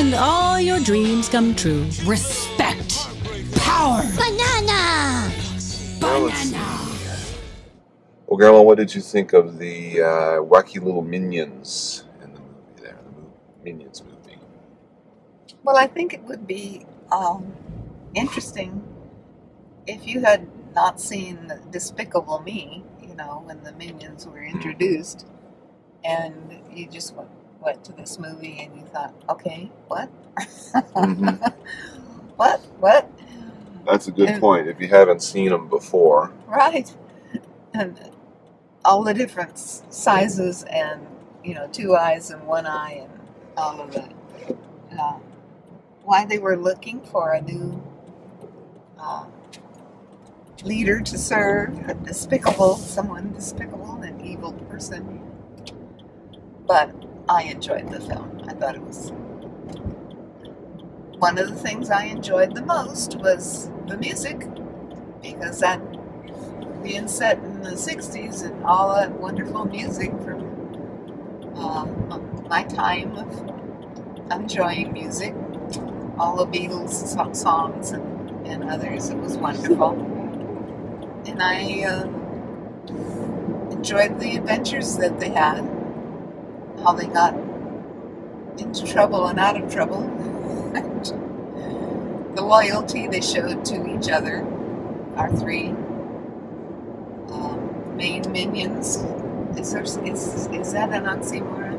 and all your dreams come true. Respect. Power. Banana! Well, Grandma, what did you think of the wacky little minions in the movie there, the Minions movie? Well, I think it would be interesting if you had not seen Despicable Me, when the Minions were introduced, and you just went to this movie and you thought, okay, what? Mm-hmm. What? That's a good point. If you haven't seen them before. Right. And all the different sizes and, 2 eyes and 1 eye and all of that. Why they were looking for a new leader to serve, someone despicable, an evil person. But I enjoyed the film. I thought it was... One of the things I enjoyed the most was the music, because that being set in the 60s and all that wonderful music from my time of enjoying music, all the Beatles songs and others, it was wonderful. And I enjoyed the adventures that they had, how they got into trouble and out of trouble, and the loyalty they showed to each other, our 3 main minions. Is that an oxymoron?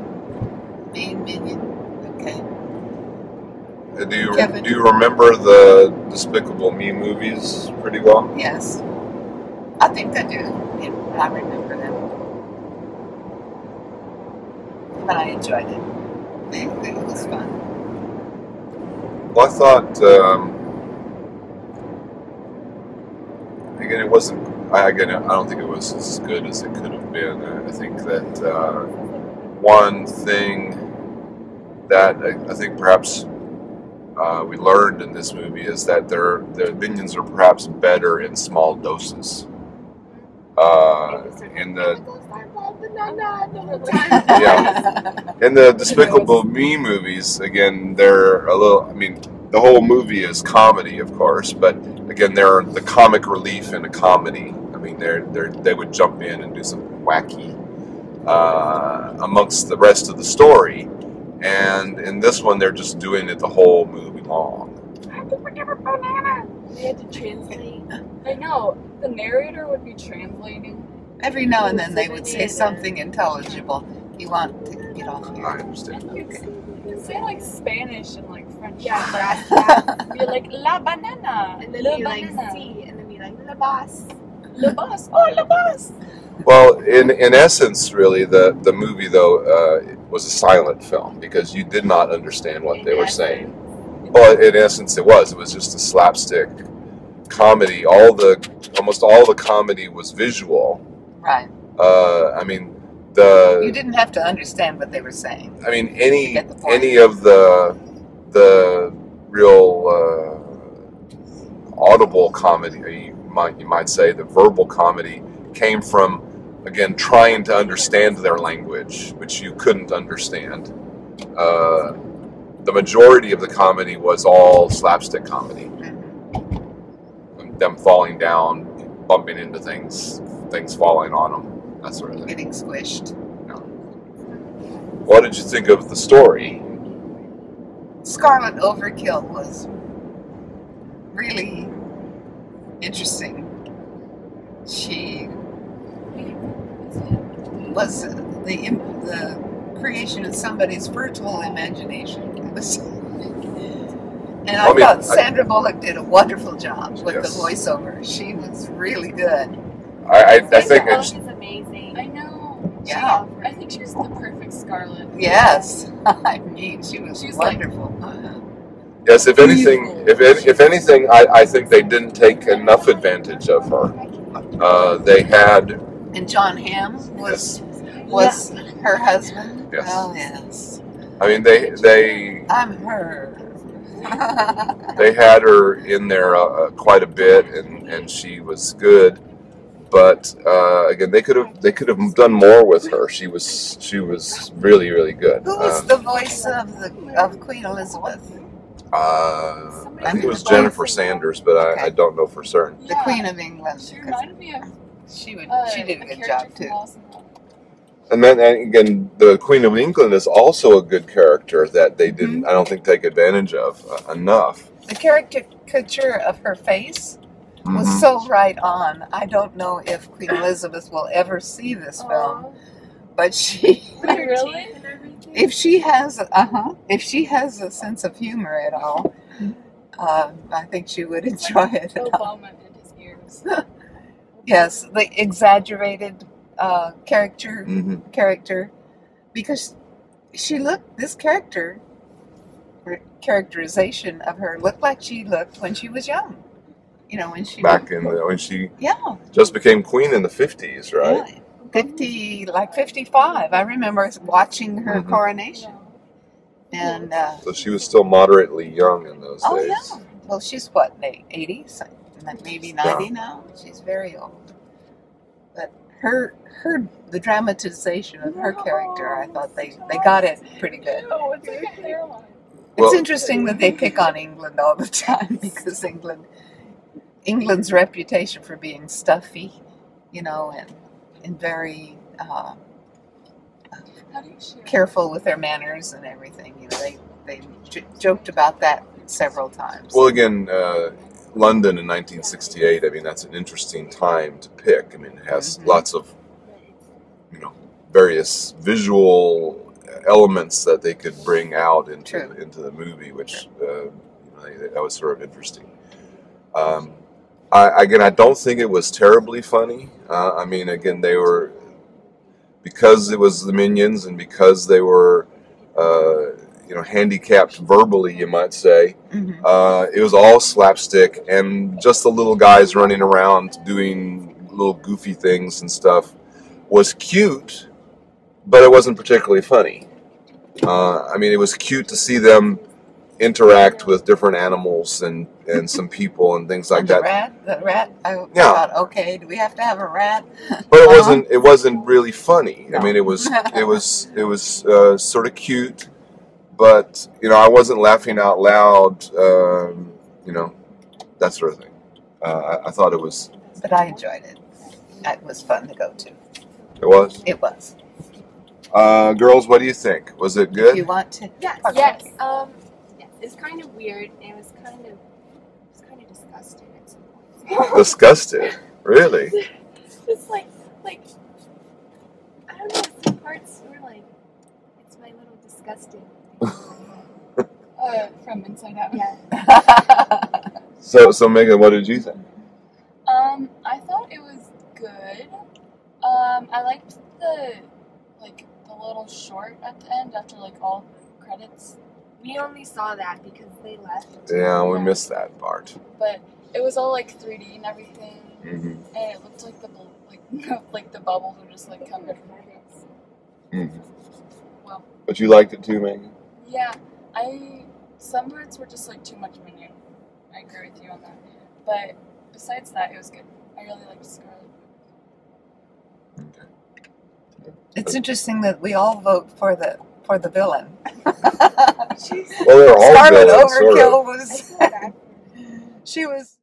Main minion? Okay. Do you remember the Despicable Me movies pretty well? Yes. I think I do. I remember them. But I enjoyed it. It was fun. Well, I thought, again, it wasn't, I don't think it was as good as it could have been. I think that one thing that I think perhaps we learned in this movie is that their minions are perhaps better in small doses. In the Despicable Me movies, again, they're a little. I mean, the whole movie is comedy, of course, but again, they're the comic relief in a comedy. I mean, they would jump in and do something wacky amongst the rest of the story, and in this one, they're just doing it the whole movie long. I have to forgive a banana. They had to translate. I know. The narrator would be translating. Every now and then they would say something intelligible. You want to get off here. I understand. You say like Spanish and like French. Yeah, You're like la banana. and then la be like banana. C, and then be like la bus. Le bus. Oh, le bus. Well, in essence, really, the movie though was a silent film because you did not understand what they were saying. Well, in essence, it was just a slapstick comedy. Almost all the comedy was visual. Right. I mean, you didn't have to understand what they were saying. I mean, any of the real audible comedy, you might say, the verbal comedy came from, again, trying to understand their language, which you couldn't understand. The majority of the comedy was all slapstick comedy. Them falling down, bumping into things falling on them, that sort of thing. Getting squished. Yeah. What did you think of the story? Scarlet Overkill was really interesting. She was the creation of somebody's fertile imagination. It was, and I thought Sandra Bullock did a wonderful job with the voiceover. She was really good. I think Bullock is amazing. I know. Yeah. I think she's the perfect Scarlet. Yes. I mean, she was wonderful. yes. If anything, I think they didn't take enough advantage of her. They had. And John Hamm was her husband. Yes. Oh yes. I mean, they. I'm her. They had her in there quite a bit, and she was good. but again, they could have done more with her. She was really, really good. Who was the voice of Queen Elizabeth? I think it was Jennifer Sanders, but I don't know for certain. The Queen of England. She reminded me of. She did a good job too. And then again, the Queen of England is also a good character that they didn't, I don't think, take advantage of enough. The caricature of her face was so right on. I don't know if Queen Elizabeth will ever see this film, but she Really? if she has a sense of humor at all, I think she would enjoy it. Obama and his ears. Yes, the exaggerated character, because this characterization of her looked like she looked when she was young. You know, when she just became queen in the 50s, right? Yeah, 55. I remember watching her coronation, and so she was still moderately young in those days. Yeah. Well, she's what, 80, maybe 90 now. She's very old, but the dramatization of her character, I thought they got it pretty good. It's interesting that they pick on England all the time, because England's reputation for being stuffy, you know, and very careful with their manners and everything. You know, they joked about that several times. Well, again, London in 1968. I mean, that's an interesting time to pick. I mean, it has lots of, you know, various visual elements that they could bring out into the movie, which you know, that was sort of interesting. I don't think it was terribly funny. I mean, again, because it was the Minions and because they were, you know, handicapped verbally, you might say, it was all slapstick, and just the little guys running around doing little goofy things and stuff was cute, but it wasn't particularly funny. I mean, it was cute to see them interact with different animals and some people and things like that. The rat. I thought, okay, do we have to have a rat? But it wasn't really funny. No. I mean, it was sort of cute, but you know, I wasn't laughing out loud. You know, that sort of thing. I thought it was. But I enjoyed it. It was fun to go to. It was. It was. Girls, what do you think? Was it good? Do you want to? Yes. It's kind of weird. It was kind of disgusting at some point. Disgusted? Really? It's like I don't know. Some parts were like, it's my little disgusting. From Inside Out. Yeah. So Megan, what did you think? I thought it was good. I liked the little short at the end after like all the credits. We only saw that because they left. Yeah, we missed that part. But it was all like 3D and everything, and it looked like the bubbles were just like coming from us. Well, but you liked it too, Megan? Yeah, some parts were just like too much menu. I agree with you on that. But besides that, it was good. I really liked Scarlet. Okay. It's interesting that we all vote for the villain. Well, they're all Scarlet villains, Overkill sort of. was. She was.